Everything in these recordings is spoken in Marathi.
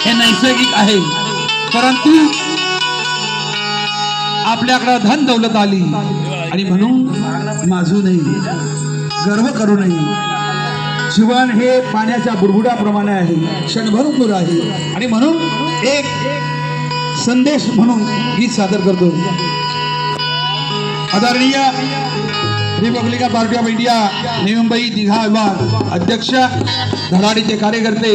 हे नैसर्गिक आहे, परंतु आपल्याकडे धन दौलत आली आणि म्हणून माजू नये, गर्व करू नये. जीवन हे पाण्याच्या बुडबुडाप्रमाणे आहे, क्षणभर दूर आहे. आणि म्हणून एक संदेश म्हणून गीत सादर करतो. आदरणीय Republican party of India Navi Mumbai Digha विभाग अध्यक्ष, धडाडीचे कार्यकर्ते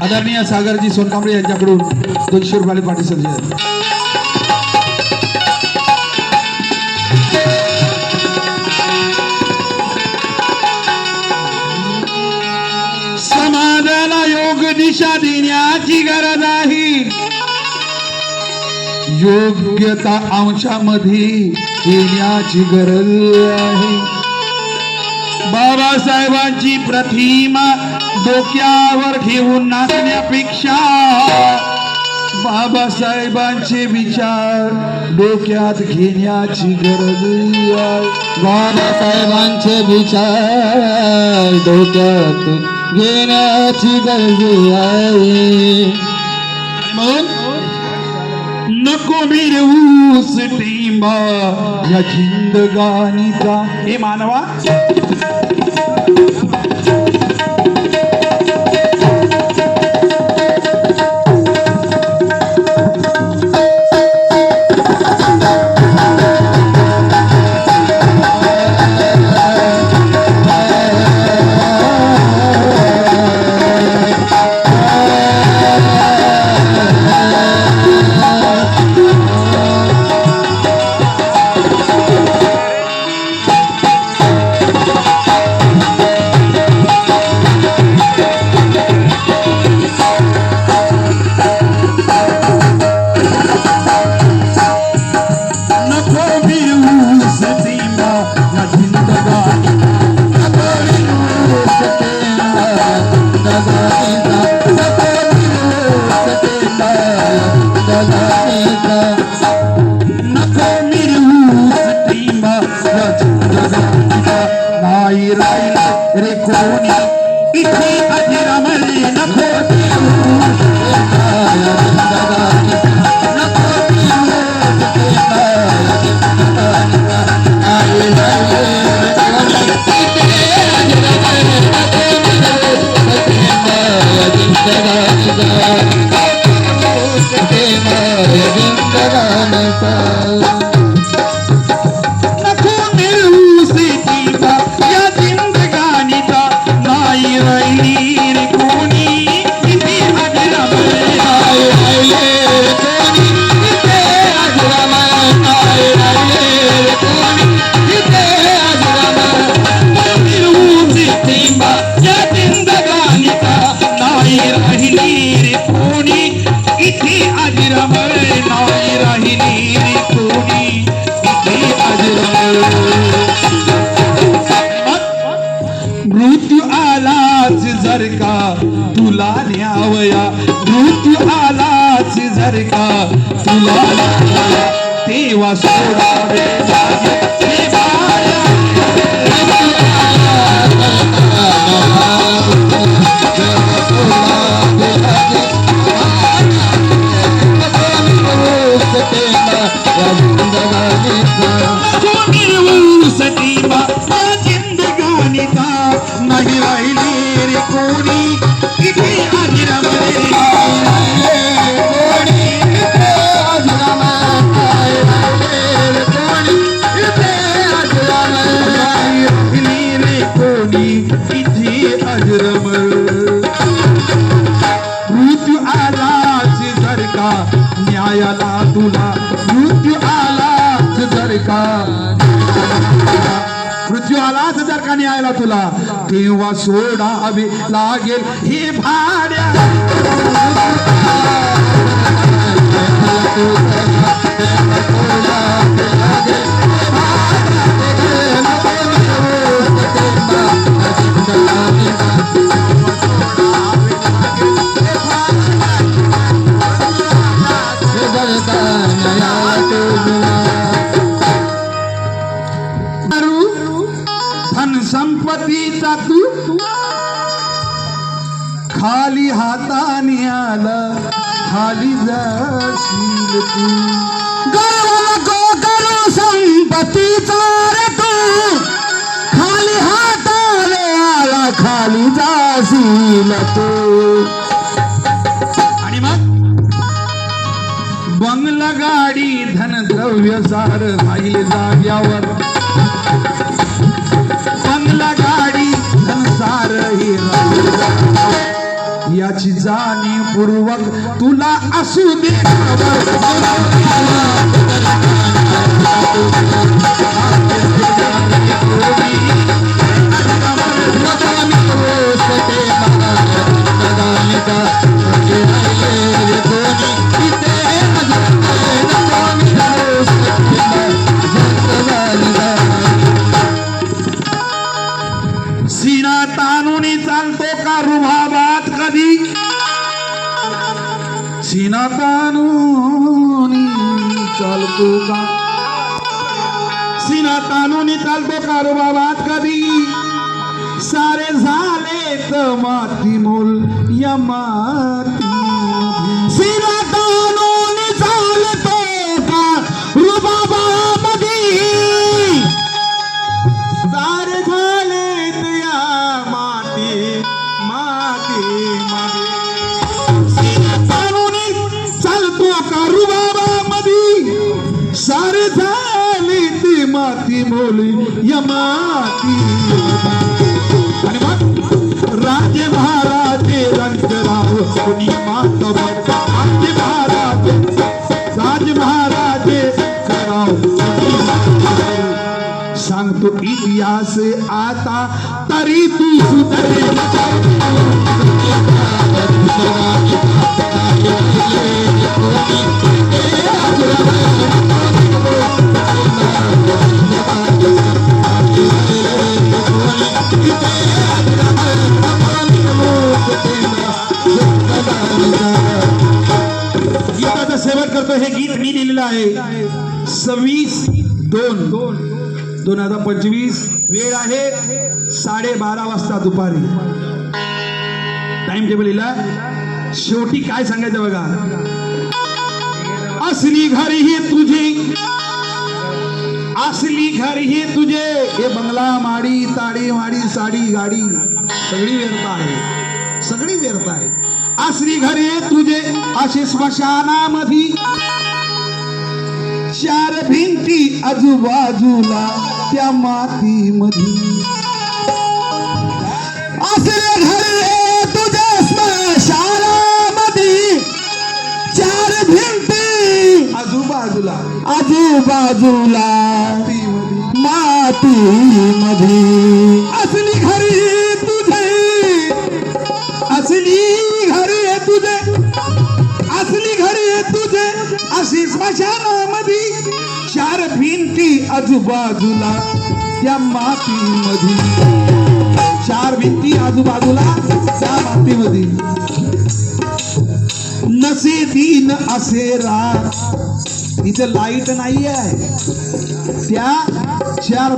आदरणीय सागरजी सोनकांबळे यांच्याकडून 200 रुपये पाठी सज्ज. समाजाला योग दिशा देण्याची गरज आहे, योग्यता आमच्यामध्ये येण्याची गरज आहे. बाबासाहेबांची प्रतिमा डोक्यावर ठेवून नाचण्यापेक्षा बाबासाहेबांचे विचार डोक्यात घेण्याची गरज आहे. बाबासाहेबांचे विचार डोक्यात घेण्याची गरज आहे. म्हणून नको मिरवूस टिंबा या जिंदगानीचा. हे मानवा नाही राहिल रे कोणी इथे अजरामरे. नको मृत्यू आलाच जर का तुला न्यावया, मृत्यू आलाच जर का तुला न्यावया, तेव्हा सोडावे नाही राहिली रे कोणी इथे अजरामरे. मृत्यू आलाच जर का न्यायाला तुला, मृत्यू आलाच जर का, मृत्यू आलाच जर का न्यायाला तुला, तेव्हा सोडावे लागेल हे भाड्या. धन संपत्तीचा तू खाली हाताने आला खाली जाशील तू. गर्व नको करू संपत्तीचा रे तू, खाली हाताने आला खाली जाशील तू. आणि मग बंगला गाडी धनद्रव्य सार राहील जाग्यावर. बंगला गाडी धनसार हे राहील जाग्यावर. याची जाणीवपूर्वक तुला असू दे सीना ताणून चालतो का रुबाबात कधी. सीना ताणून चालतो का, सीना ताणून चालतो का रुबाबात कधी. सारे झाले तर माती मोल या माती. सीना ताणून चालतो का रुबाबामध्ये, सारे झाले या माती माती माती. सीना ताणून चालतो का रुबाबामध्ये, सारे झाले ते माती मोल या माती. आणि मग राजे महाराजे रंगराव कुणी मातव. राजे महाराजे राजे महाराजे कराव कुणी मातव. सांगतो इतिहास आता तरी तू सुधरे. गीताचं सेवन करतो. हे गीत मी लिहिलेलं आहे 26/2/2025. वेळ आहे 12:30 वाजता दुपारी. टाइम टेबल लिहिला. शेवटी काय सांगायचं बघा. असली घर हे तुझे, असली घर हे तुझे. हे बंगला माडी ताडी माडी साडी गाडी सगळी व्यर्थ आहे, सगळी व्यर्थ आहे. असली घर हे तुझे असे स्मशानामधी. चार भिंती आजूबाजूला त्या मातीमधी. असले घरे तुझ्या स्मशानामध्ये, चार भिंती आजूबाजूला आजूबाजूला मातीमध्ये. असली घरी तुझे, असली घरी तुझे, असली घरी तुझे अशी स्मशानामध्ये. चार भिंती आजूबाजूला त्या मातीमध्ये. चार भिंती आजूबाजूला त्या मातीमध्ये. नसे दिन असे रात. इथे लाईट नाही आहे. त्या चार